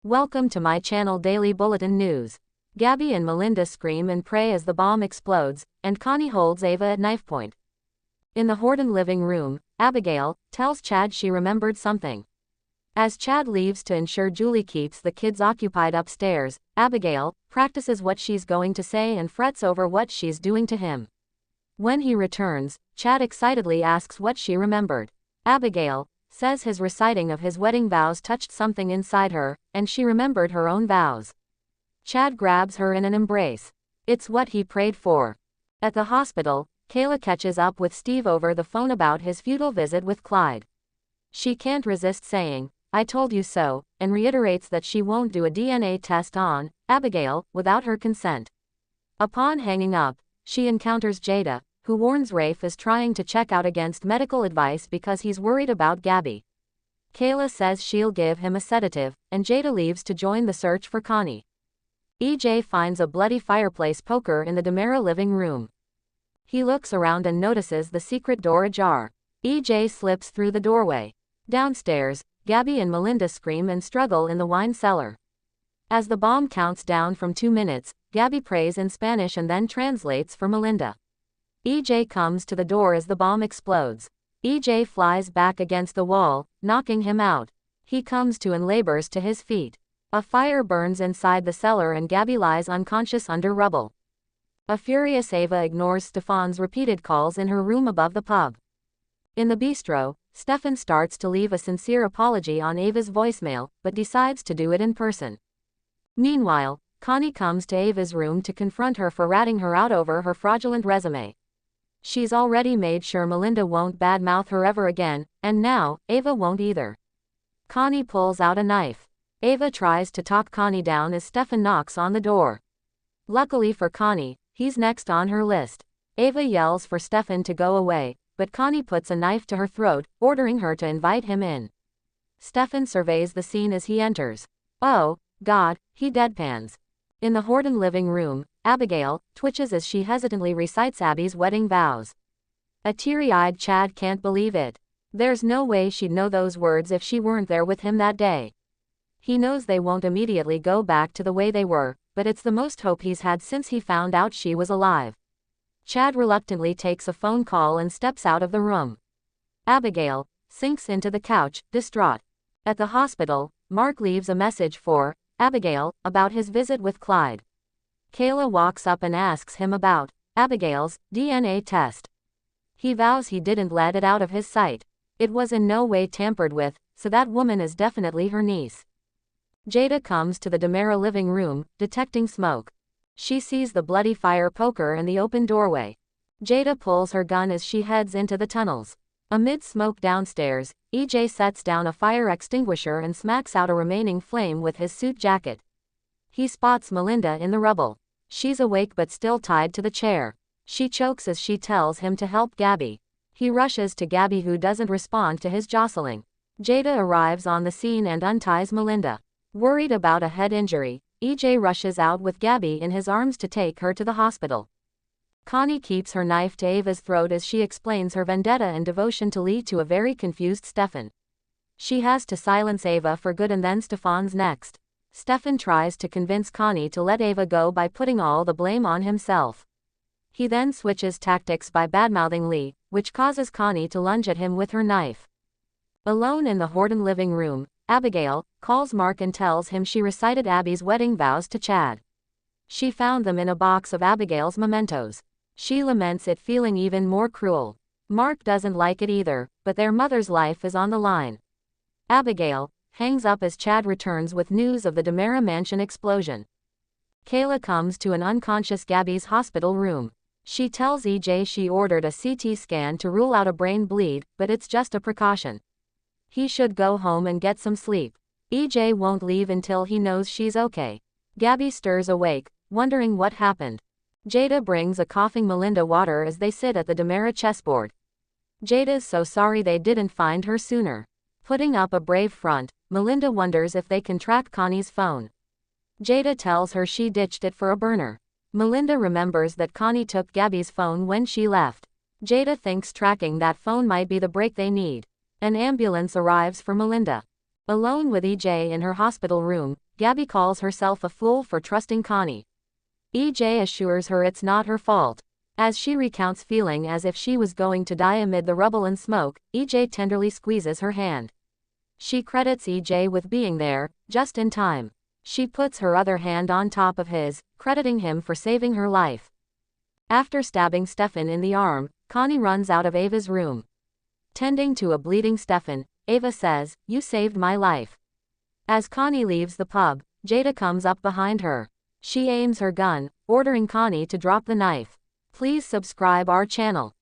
Welcome to my channel Daily Bulletin News. Gabi and Melinda scream and pray as the bomb explodes, and Connie holds Ava at knifepoint. In the Horton living room, Abigail tells Chad she remembered something. As Chad leaves to ensure Julie keeps the kids occupied upstairs, Abigail practices what she's going to say and frets over what she's doing to him. When he returns, Chad excitedly asks what she remembered. Abigail says his reciting of his wedding vows touched something inside her, and she remembered her own vows. Chad grabs her in an embrace. It's what he prayed for. At the hospital, Kayla catches up with Steve over the phone about his futile visit with Clyde. She can't resist saying, "I told you so," and reiterates that she won't do a DNA test on Abigail without her consent. Upon hanging up, she encounters Jada, who warns Rafe is trying to check out against medical advice because he's worried about Gabi. Kayla says she'll give him a sedative, and Jada leaves to join the search for Connie. EJ finds a bloody fireplace poker in the DiMera living room. He looks around and notices the secret door ajar. EJ slips through the doorway. Downstairs, Gabi and Melinda scream and struggle in the wine cellar. As the bomb counts down from 2 minutes, Gabi prays in Spanish and then translates for Melinda. EJ comes to the door as the bomb explodes. EJ flies back against the wall, knocking him out. He comes to and labors to his feet. A fire burns inside the cellar and Gabi lies unconscious under rubble. A furious Ava ignores Stefan's repeated calls in her room above the pub. In the bistro, Stefan starts to leave a sincere apology on Ava's voicemail, but decides to do it in person. Meanwhile, Connie comes to Ava's room to confront her for ratting her out over her fraudulent resume. She's already made sure Melinda won't badmouth her ever again, and now, Ava won't either. Connie pulls out a knife. Ava tries to talk Connie down as Stefan knocks on the door. Luckily for Connie, he's next on her list. Ava yells for Stefan to go away, but Connie puts a knife to her throat, ordering her to invite him in. Stefan surveys the scene as he enters. "Oh, God," he deadpans. In the Horton living room, Abigail twitches as she hesitantly recites Abby's wedding vows. A teary-eyed Chad can't believe it. There's no way she'd know those words if she weren't there with him that day. He knows they won't immediately go back to the way they were, but it's the most hope he's had since he found out she was alive. Chad reluctantly takes a phone call and steps out of the room. Abigail sinks into the couch, distraught. At the hospital, Mark leaves a message for Abigail about his visit with Clyde. Kayla walks up and asks him about Abigail's DNA test. He vows he didn't let it out of his sight. It was in no way tampered with, so that woman is definitely her niece. Jada comes to the DiMera living room, detecting smoke. She sees the bloody fire poker in the open doorway. Jada pulls her gun as she heads into the tunnels. Amid smoke downstairs, EJ sets down a fire extinguisher and smacks out a remaining flame with his suit jacket. He spots Melinda in the rubble. She's awake but still tied to the chair. She chokes as she tells him to help Gabi. He rushes to Gabi, who doesn't respond to his jostling. Jada arrives on the scene and unties Melinda. Worried about a head injury, EJ rushes out with Gabi in his arms to take her to the hospital. Connie keeps her knife to Ava's throat as she explains her vendetta and devotion to lead to a very confused Stefan. She has to silence Ava for good, and then Stefan's next. Stefan tries to convince Connie to let Ava go by putting all the blame on himself. He then switches tactics by badmouthing Lee, which causes Connie to lunge at him with her knife. Alone in the Horton living room, Abigail calls Mark and tells him she recited Abby's wedding vows to Chad. She found them in a box of Abigail's mementos. She laments it feeling even more cruel. Mark doesn't like it either, but their mother's life is on the line. Abigail hangs up as Chad returns with news of the DiMera mansion explosion. Kayla comes to an unconscious Gabi's hospital room. She tells EJ she ordered a CT scan to rule out a brain bleed, but it's just a precaution. He should go home and get some sleep. EJ won't leave until he knows she's okay. Gabi stirs awake, wondering what happened. Jada brings a coughing Melinda water as they sit at the DiMera chessboard. Jada's so sorry they didn't find her sooner. Putting up a brave front, Melinda wonders if they can track Connie's phone. Jada tells her she ditched it for a burner. Melinda remembers that Connie took Gabi's phone when she left. Jada thinks tracking that phone might be the break they need. An ambulance arrives for Melinda. Alone with EJ in her hospital room, Gabi calls herself a fool for trusting Connie. EJ assures her it's not her fault. As she recounts feeling as if she was going to die amid the rubble and smoke, EJ tenderly squeezes her hand. She credits EJ with being there, just in time. She puts her other hand on top of his, crediting him for saving her life. After stabbing Stefan in the arm, Connie runs out of Ava's room. Tending to a bleeding Stefan, Ava says, "You saved my life." As Connie leaves the pub, Jada comes up behind her. She aims her gun, ordering Connie to drop the knife. Please subscribe our channel.